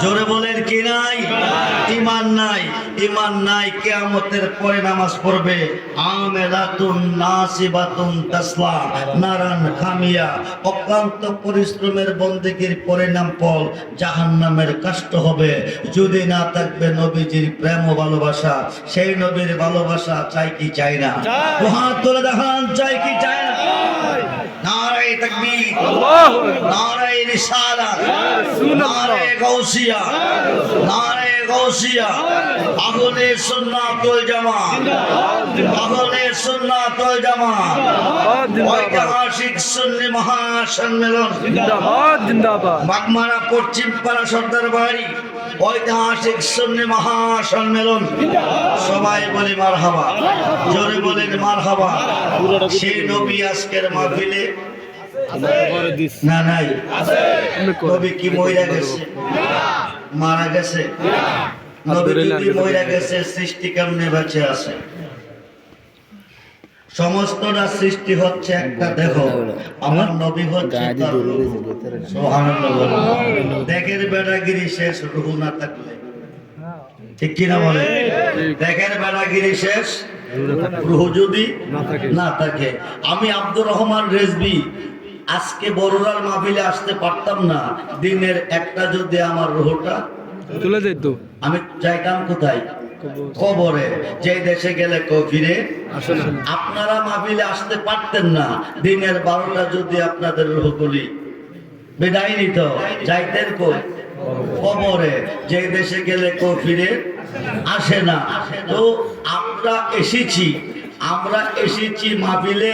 জোরে বলেন কি নাই? ঈমান নাই। ঈমান নাই, কিয়ামতের পরে নামাজ পড়বে আমিলাতুন নাসিবাতুন তাসলা নারান খামিয়া, অক্লান্ত পরিশ্রমের বন্দেগীর পরিণাম ফল জাহান্নামের কষ্ট হবে। যদি না থাকবে নবীজির প্রেম ও ভালোবাসা, সেই নবীর ভালোবাসা চাই কি চাই না? হাত তুলে দেখান, চাই কি চাই না? নারায়ে তাকবীর, নারায়ে রিসালাত, নারায়ে গাউসিয়া, নারায়ে গাউসিয়া। আহলে সুন্নাত ওয়াল জামাত, আহলে সুন্নাত ওয়াল জামাত। ঐতিহাসিক সুন্নি মহাসম্মেলন জিন্দাবাদ জিন্দাবাদ। বাগমারা পশ্চিম পাড়া সর্দার বাড়ি, ঐতিহাসিক সুন্নি মহাসম্মেলন। সবাই বলি মারহাবা, জোরে বলেন মারহাবা। সেই নবী আজকের মাহফিলে না নাই? নবী কি মইরা গেছে? মারা গেছে? নবী যদি মইরা গেছে, সৃষ্টি কেমনে বেঁচে আছে? সমস্তটা সৃষ্টি হচ্ছে একটা। দেখো আমার নবী হচ্ছে সুবহানাল্লাহ। দেখের বেড়াগিরি শেষ রূহ না থাকলে, ঠিক কিনা বলে? দেখের বেড়াগিরি শেষ রূহ যদি না থাকে। আমি আব্দুর রহমান রেজবি আজকে বড়রার মাহফিলে আসতে পারতাম না, দিনের একটা যদি আমার রূহটা তুলে যেত, আমি যাইতাম কোথায়? কবরে। যে দেশে গেলে ফিরে আসে না। আপনারা মাহফিলে আসতে পারতেন না, দিনের 12টা যদি আপনাদের রূহগুলি বিদায় নিত, যাইতেন কই? কবরে। যে দেশে গেলে ফিরে আসে না। তো আমরা এসেছি মাহফিলে।